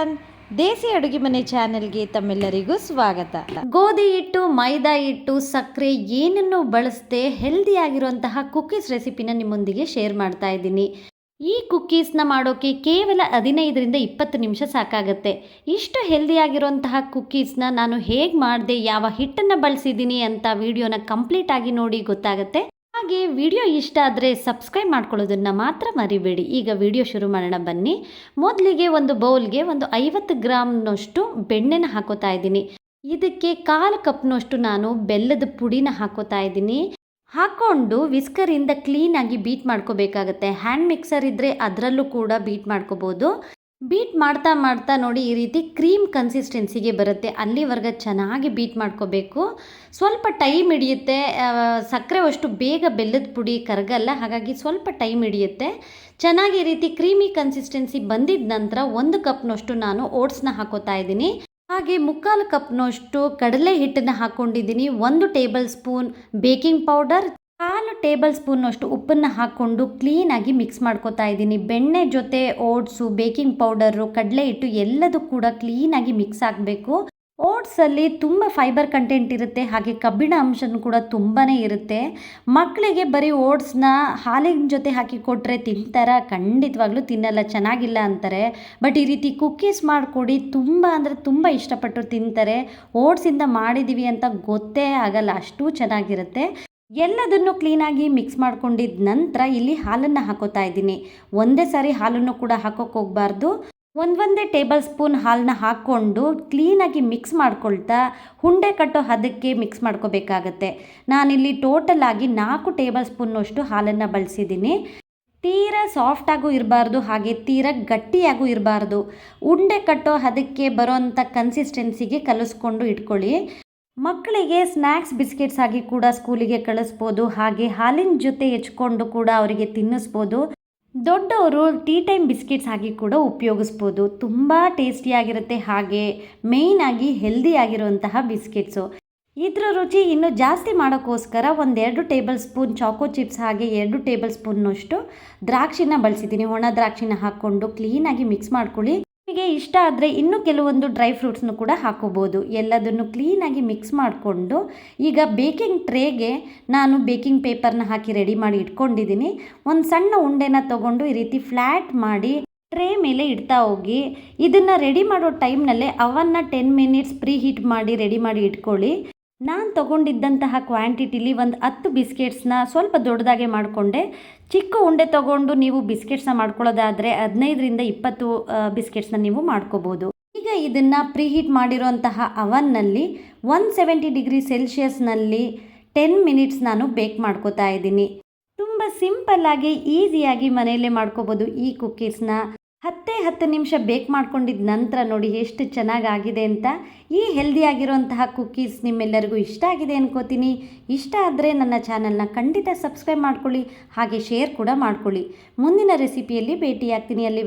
Everyone, ದೇಸಿ ಅಡುಗೆ ಮನೆ ಚಾನೆಲ್ಗೆ ತಮ್ಮೆಲ್ಲರಿಗೂ ಸ್ವಾಗತ. ಗೋಧಿ ಹಿಟ್ಟು, ಮೈದಾ ಹಿಟ್ಟು, ಸಕ್ಕರೆ ಏನನ್ನು ಬಳಸದೆ ಹೆಲ್ದಿ ಆಗಿರುವಂತಹ ಕುಕ್ಕೀಸ್ ರೆಸಿಪಿನ ನಿಮ್ಮೊಂದಿಗೆ ಶೇರ್ ಮಾಡ್ತಾ ಇದ್ದೀನಿ. ಈ ಕುಕ್ಕೀಸ್ನ ಮಾಡೋಕ್ಕೆ ಕೇವಲ 15ರಿಂದ 20 ನಿಮಿಷ ಸಾಕಾಗುತ್ತೆ. ಇಷ್ಟು ಹೆಲ್ದಿ ಆಗಿರುವಂತಹ ಕುಕ್ಕೀಸ್ನ ನಾನು ಹೇಗೆ ಮಾಡಿದೆ, ಯಾವ ಹಿಟ್ಟನ್ನು ಬಳಸಿದ್ದೀನಿ ಅಂತ ವಿಡಿಯೋನ ಕಂಪ್ಲೀಟ್ ಆಗಿ ನೋಡಿ ಗೊತ್ತಾಗುತ್ತೆ. ಹಾಗೆ ವಿಡಿಯೋ ಇಷ್ಟ ಆದರೆ ಸಬ್ಸ್ಕ್ರೈಬ್ ಮಾಡ್ಕೊಳ್ಳೋದನ್ನು ಮಾತ್ರ ಮರಿಬೇಡಿ. ಈಗ ವಿಡಿಯೋ ಶುರು ಮಾಡೋಣ ಬನ್ನಿ. ಮೊದಲಿಗೆ ಒಂದು ಬೌಲ್ಗೆ ಒಂದು 50 ಗ್ರಾಮ್ನಷ್ಟು ಬೆಣ್ಣೆನ ಹಾಕೋತಾ ಇದ್ದೀನಿ. ಇದಕ್ಕೆ 1/4 ಕಪ್ನಷ್ಟು ನಾನು ಬೆಲ್ಲದ ಪುಡಿನ ಹಾಕೋತಾ ಇದ್ದೀನಿ. ಹಾಕ್ಕೊಂಡು ವಿಸ್ಕರಿಂದ ಕ್ಲೀನಾಗಿ ಬೀಟ್ ಮಾಡ್ಕೋಬೇಕಾಗತ್ತೆ. ಹ್ಯಾಂಡ್ ಮಿಕ್ಸರ್ ಇದ್ದರೆ ಅದರಲ್ಲೂ ಕೂಡ ಬೀಟ್ ಮಾಡ್ಕೋಬೋದು. ಬೀಟ್ ಮಾಡ್ತಾ ಮಾಡ್ತಾ ನೋಡಿ ಈ ರೀತಿ ಕ್ರೀಮ್ ಕನ್ಸಿಸ್ಟೆನ್ಸಿಗೆ ಬರುತ್ತೆ. ಅಲ್ಲಿವರೆಗೆ ಚೆನ್ನಾಗಿ ಬೀಟ್ ಮಾಡ್ಕೋಬೇಕು. ಸ್ವಲ್ಪ ಟೈಮ್ ಹಿಡಿಯುತ್ತೆ. ಸಕ್ಕರೆ ಅಷ್ಟು ಬೇಗ ಬೆಲ್ಲದ ಪುಡಿ ಕರಗಲ್ಲ, ಹಾಗಾಗಿ ಸ್ವಲ್ಪ ಟೈಮ್ ಹಿಡಿಯುತ್ತೆ. ಚೆನ್ನಾಗಿ ಈ ರೀತಿ ಕ್ರೀಮಿ ಕನ್ಸಿಸ್ಟೆನ್ಸಿ ಬಂದಿದ ನಂತರ 1 ಕಪ್ನಷ್ಟು ನಾನು ಓಟ್ಸ್ನ ಹಾಕೋತಾ ಇದ್ದೀನಿ. ಹಾಗೆ 3/4 ಕಪ್ನಷ್ಟು ಕಡಲೆ ಹಿಟ್ಟನ್ನು ಹಾಕ್ಕೊಂಡಿದ್ದೀನಿ. 1 table spoon baking powder, 1/4 table ಸ್ಪೂನ್ನಷ್ಟು ಉಪ್ಪನ್ನು ಹಾಕ್ಕೊಂಡು ಕ್ಲೀನಾಗಿ ಮಿಕ್ಸ್ ಮಾಡ್ಕೋತಾ ಇದ್ದೀನಿ. ಬೆಣ್ಣೆ ಜೊತೆ ಓಟ್ಸು, ಬೇಕಿಂಗ್ ಪೌಡರು, ಕಡಲೆ ಹಿಟ್ಟು ಎಲ್ಲದೂ ಕೂಡ ಕ್ಲೀನಾಗಿ ಮಿಕ್ಸ್ ಆಗಬೇಕು. ಓಟ್ಸಲ್ಲಿ ತುಂಬ ಫೈಬರ್ ಕಂಟೆಂಟ್ ಇರುತ್ತೆ, ಹಾಗೆ ಕಬ್ಬಿಣ ಅಂಶನೂ ಕೂಡ ತುಂಬಾ ಇರುತ್ತೆ. ಮಕ್ಕಳಿಗೆ ಬರೀ ಓಟ್ಸ್ನ ಹಾಲಿನ ಜೊತೆ ಹಾಕಿ ಕೊಟ್ಟರೆ ತಿಂತಾರ? ಖಂಡಿತವಾಗ್ಲೂ ತಿನ್ನಲ್ಲ, ಚೆನ್ನಾಗಿಲ್ಲ ಅಂತಾರೆ. ಬಟ್ ಈ ರೀತಿ ಕುಕ್ಕೀಸ್ ಮಾಡಿಕೊಡಿ, ತುಂಬ ಅಂದರೆ ತುಂಬ ಇಷ್ಟಪಟ್ಟು ತಿಂತಾರೆ. ಓಟ್ಸಿಂದ ಮಾಡಿದ್ದೀವಿ ಅಂತ ಗೊತ್ತೇ ಆಗಲ್ಲ, ಅಷ್ಟು ಚೆನ್ನಾಗಿರುತ್ತೆ. ಎಲ್ಲದನ್ನು ಕ್ಲೀನಾಗಿ ಮಿಕ್ಸ್ ಮಾಡ್ಕೊಂಡಿದ್ದ ನಂತರ ಇಲ್ಲಿ ಹಾಲನ್ನು ಹಾಕೋತಾ ಇದ್ದೀನಿ. ಒಂದೇ ಸಾರಿ ಹಾಲನ್ನು ಕೂಡ ಹಾಕೋಕೆ ಹೋಗಬಾರ್ದು. ಒಂದೇ ಟೇಬಲ್ ಸ್ಪೂನ್ ಹಾಲನ್ನ ಹಾಕ್ಕೊಂಡು ಕ್ಲೀನಾಗಿ ಮಿಕ್ಸ್ ಮಾಡ್ಕೊಳ್ತಾ ಉಂಡೆ ಕಟ್ಟೋ ಹದಕ್ಕೆ ಮಿಕ್ಸ್ ಮಾಡ್ಕೋಬೇಕಾಗತ್ತೆ. ನಾನಿಲ್ಲಿ ಟೋಟಲ್ ಆಗಿ 4 ಟೇಬಲ್ ಸ್ಪೂನ್ನಷ್ಟು ಹಾಲನ್ನು ಬಳಸಿದ್ದೀನಿ. ತೀರಾ ಸಾಫ್ಟಾಗೂ ಇರಬಾರ್ದು, ಹಾಗೆ ತೀರಾ ಗಟ್ಟಿಯಾಗೂ ಇರಬಾರ್ದು. ಉಂಡೆ ಕಟ್ಟೋ ಹದಕ್ಕೆ ಬರೋವಂಥ ಕನ್ಸಿಸ್ಟೆನ್ಸಿಗೆ ಕಲಿಸ್ಕೊಂಡು ಇಟ್ಕೊಳ್ಳಿ. ಮಕ್ಕಳಿಗೆ ಸ್ನ್ಯಾಕ್ಸ್ ಬಿಸ್ಕೆಟ್ಸ್ ಆಗಿ ಕೂಡ ಸ್ಕೂಲಿಗೆ ಕಳಿಸ್ಬೋದು, ಹಾಗೆ ಹಾಲಿನ ಜೊತೆ ಹೆಚ್ಕೊಂಡು ಕೂಡ ಅವರಿಗೆ ತಿನ್ನಿಸ್ಬೋದು. ದೊಡ್ಡವರು ಟೀ ಟೈಮ್ ಬಿಸ್ಕೆಟ್ಸ್ ಆಗಿ ಕೂಡ ಉಪಯೋಗಿಸ್ಬೋದು. ತುಂಬ ಟೇಸ್ಟಿಯಾಗಿರುತ್ತೆ, ಹಾಗೆ ಮೇಯ್ನಾಗಿ ಹೆಲ್ದಿ ಆಗಿರುವಂತಹ ಬಿಸ್ಕೆಟ್ಸು. ಇದರ ರುಚಿ ಇನ್ನೂ ಜಾಸ್ತಿ ಮಾಡೋಕ್ಕೋಸ್ಕರ 1-2 ಟೇಬಲ್ ಸ್ಪೂನ್ ಚಾಕೋ ಚಿಪ್ಸ್, ಹಾಗೆ 2 ಟೇಬಲ್ ಸ್ಪೂನ್ನಷ್ಟು ದ್ರಾಕ್ಷಿನ ಬಳಸಿದ್ದೀನಿ. ಒಣ ದ್ರಾಕ್ಷಿನ ಹಾಕ್ಕೊಂಡು ಕ್ಲೀನಾಗಿ ಮಿಕ್ಸ್ ಮಾಡ್ಕೊಳ್ಳಿ. ನಿಮಗೆ ಇಷ್ಟ ಆದರೆ ಇನ್ನೂ ಕೆಲವೊಂದು ಡ್ರೈ ಫ್ರೂಟ್ಸ್ನು ಕೂಡ ಹಾಕೋಬೋದು. ಎಲ್ಲದನ್ನು ಕ್ಲೀನಾಗಿ ಮಿಕ್ಸ್ ಮಾಡಿಕೊಂಡು ಈಗ ಬೇಕಿಂಗ್ ಟ್ರೇಗೆ ನಾನು ಬೇಕಿಂಗ್ ಪೇಪರ್ನ ಹಾಕಿ ರೆಡಿ ಮಾಡಿ ಇಟ್ಕೊಂಡಿದ್ದೀನಿ. ಒಂದು ಸಣ್ಣ ಉಂಡೆನ ತೊಗೊಂಡು ಈ ರೀತಿ ಫ್ಲ್ಯಾಟ್ ಮಾಡಿ ಟ್ರೇ ಮೇಲೆ ಇಡ್ತಾ ಹೋಗಿ. ಇದನ್ನು ರೆಡಿ ಮಾಡೋ ಟೈಮ್ನಲ್ಲೇ ಅವನ್ನ 10 ಮಿನಿಟ್ಸ್ ಪ್ರೀ ಹೀಟ್ ಮಾಡಿ ರೆಡಿ ಮಾಡಿ ಇಟ್ಕೊಳ್ಳಿ. ನಾನು ತೊಗೊಂಡಿದ್ದಂತಹ ಕ್ವಾಂಟಿಟಿಲಿ ಒಂದು 10 ಬಿಸ್ಕೆಟ್ಸ್ನ ಸ್ವಲ್ಪ ದೊಡ್ಡದಾಗೆ ಮಾಡಿಕೊಂಡೆ. ಚಿಕ್ಕ ಉಂಡೆ ತೊಗೊಂಡು ನೀವು ಬಿಸ್ಕೆಟ್ಸ್ನ ಮಾಡ್ಕೊಳ್ಳೋದಾದರೆ 15ರಿಂದ 20 ಬಿಸ್ಕೆಟ್ಸ್ನ ನೀವು ಮಾಡ್ಕೋಬೋದು. ಈಗ ಇದನ್ನು ಪ್ರೀಹೀಟ್ ಮಾಡಿರೋಂತಹ ಅವನ್ನಲ್ಲಿ 170 ಡಿಗ್ರಿ ಸೆಲ್ಸಿಯಸ್ನಲ್ಲಿ 10 ಮಿನಿಟ್ಸ್ ನಾನು ಬೇಕ್ ಮಾಡ್ಕೋತಾ ಇದ್ದೀನಿ. ತುಂಬ ಸಿಂಪಲ್ಲಾಗಿ ಈಸಿಯಾಗಿ ಮನೆಯಲ್ಲೇ ಮಾಡ್ಕೋಬೋದು ಈ ಕುಕ್ಕೀಸ್ನ. 10 ನಿಮಿಷ ಬೇಕ್ ಮಾಡ್ಕೊಂಡಿದ್ದ ನಂತರ ನೋಡಿ ಎಷ್ಟು ಚೆನ್ನಾಗಾಗಿದೆ ಅಂತ. ಈ ಹೆಲ್ದಿ ಆಗಿರುವಂತಹ ಕುಕ್ಕೀಸ್ ನಿಮ್ಮೆಲ್ಲರಿಗೂ ಇಷ್ಟ ಆಗಿದೆ ಅನ್ಕೋತೀನಿ. ಇಷ್ಟ ಆದರೆ ನನ್ನ ಚಾನಲ್ನ ಖಂಡಿತ ಸಬ್ಸ್ಕ್ರೈಬ್ ಮಾಡ್ಕೊಳ್ಳಿ, ಹಾಗೆ ಶೇರ್ ಕೂಡ ಮಾಡ್ಕೊಳ್ಳಿ. ಮುಂದಿನ ರೆಸಿಪಿಯಲ್ಲಿ ಭೇಟಿಯಾಗ್ತೀನಿ. ಅಲ್ಲಿ